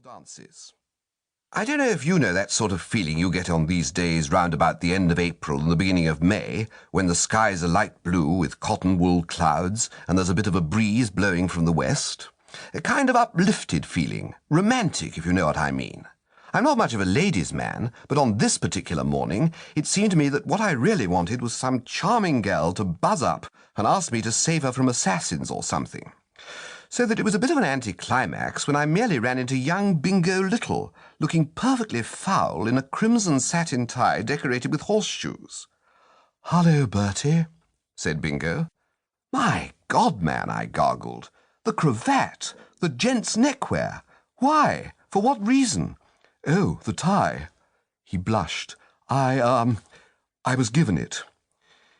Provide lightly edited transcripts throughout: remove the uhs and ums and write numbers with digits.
dances. I don't know if you know that sort of feeling you get on these days round about the end of April and the beginning of May, when the skies are light blue with cotton wool clouds and there's a bit of a breeze blowing from the west. A kind of uplifted feeling, romantic if you know what I mean. I'm not much of a ladies' man, but on this particular morning it seemed to me that what I really wanted was some charming girl to buzz up and ask me to save her from assassins or something. So that it was a bit of an anticlimax when I merely ran into young Bingo Little, looking perfectly foul in a crimson satin tie decorated with horseshoes. "Hullo, Bertie," said Bingo. "My God, man," I gargled. "The cravat, the gent's neckwear. Why? For what reason?" "Oh, the tie." He blushed. I was given it."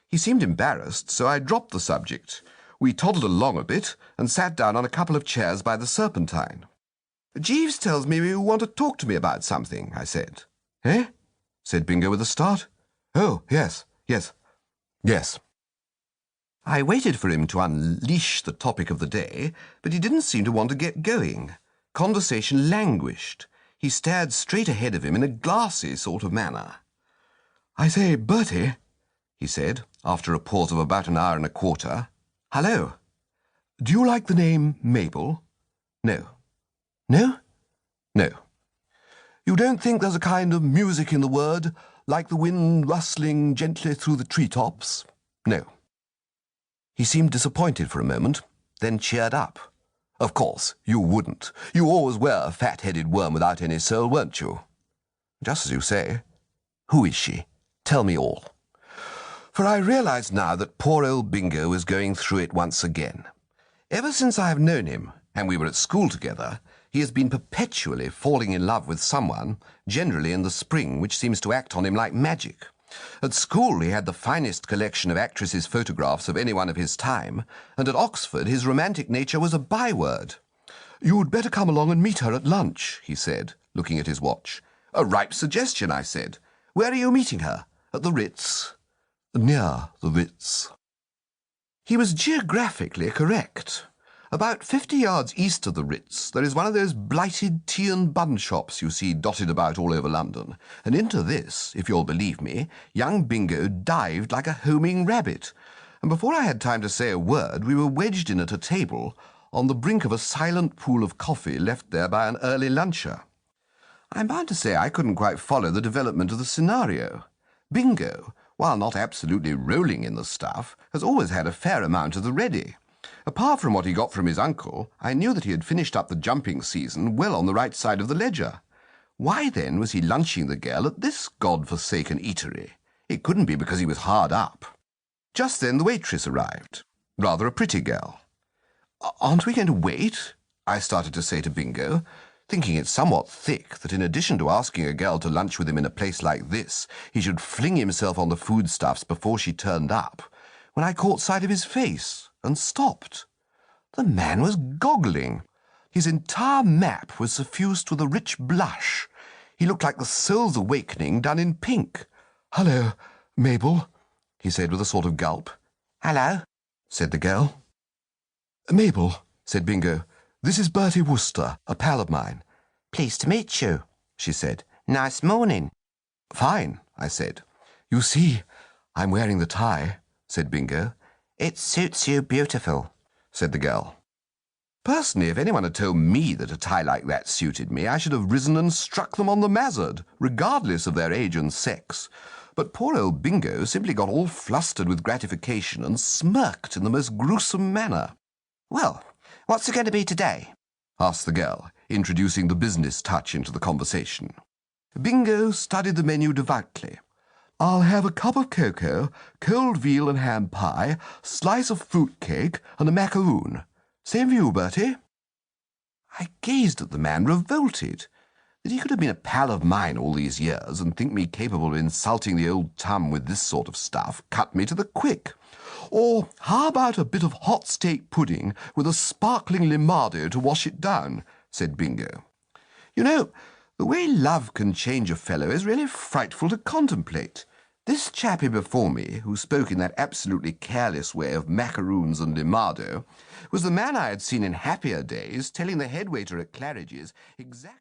He seemed embarrassed, so I dropped the subject. We toddled along a bit and sat down on a couple of chairs by the Serpentine. "Jeeves tells me you want to talk to me about something," I said. "Eh?" said Bingo with a start. "Oh, yes. I waited for him to unleash the topic of the day, but he didn't seem to want to get going. Conversation languished. He stared straight ahead of him in a glassy sort of manner. "I say, Bertie," he said, after a pause of about an hour and a quarter. "Hello. Do you like the name Mabel?" "No." "No?" "No." "You don't think there's a kind of music in the word, like the wind rustling gently through the treetops?" "No." He seemed disappointed for a moment, then cheered up. "Of course, you wouldn't. You always were a fat-headed worm without any soul, weren't you?" "Just as you say. Who is she? Tell me all." For I realized now that poor old Bingo was going through it once again. Ever since I have known him, and we were at school together, he has been perpetually falling in love with someone, generally in the spring, which seems to act on him like magic. At school he had the finest collection of actresses' photographs of anyone of his time, and at Oxford his romantic nature was a byword. "You'd better come along and meet her at lunch," he said, looking at his watch. "A ripe suggestion," I said. "Where are you meeting her? At the Ritz?" "Near the Ritz." He was geographically correct. About 50 yards east of the Ritz there is one of those blighted tea and bun shops you see dotted about all over London, and into this, if you'll believe me, young Bingo dived like a homing rabbit, and before I had time to say a word we were wedged in at a table on the brink of a silent pool of coffee left there by an early luncher. I'm bound to say I couldn't quite follow the development of the scenario. Bingo, while not absolutely rolling in the stuff, has always had a fair amount of the ready. Apart from what he got from his uncle, I knew that he had finished up the jumping season well on the right side of the ledger. Why, then, was he lunching the girl at this god-forsaken eatery? It couldn't be because he was hard up. Just then the waitress arrived. Rather a pretty girl. "Aren't we going to wait?" I started to say to Bingo, thinking it somewhat thick that in addition to asking a girl to lunch with him in a place like this, he should fling himself on the foodstuffs before she turned up, when I caught sight of his face and stopped. The man was goggling. His entire map was suffused with a rich blush. He looked like the soul's awakening done in pink. "Hello, Mabel," he said with a sort of gulp. "Hello," said the girl. "Mabel," said Bingo, "this is Bertie Wooster, a pal of mine." "Pleased to meet you," she said. "Nice morning." "Fine," I said. "You see, I'm wearing the tie," said Bingo. "It suits you beautiful," said the girl. Personally, if anyone had told me that a tie like that suited me, I should have risen and struck them on the mazzard, regardless of their age and sex. But poor old Bingo simply got all flustered with gratification and smirked in the most gruesome manner. "Well, what's it going to be today?" asked the girl, introducing the business touch into the conversation. Bingo studied the menu devoutly. "I'll have a cup of cocoa, cold veal and ham pie, slice of fruit cake, and a macaroon. Same for you, Bertie." I gazed at the man, revolted. That he could have been a pal of mine all these years and think me capable of insulting the old tum with this sort of stuff cut me to the quick. "Or how about a bit of hot steak pudding with a sparkling limado to wash it down?" said Bingo. "You know, the way love can change a fellow is really frightful to contemplate. This chappie before me, who spoke in that absolutely careless way of macaroons and limado, was the man I had seen in happier days telling the head waiter at Claridge's exactly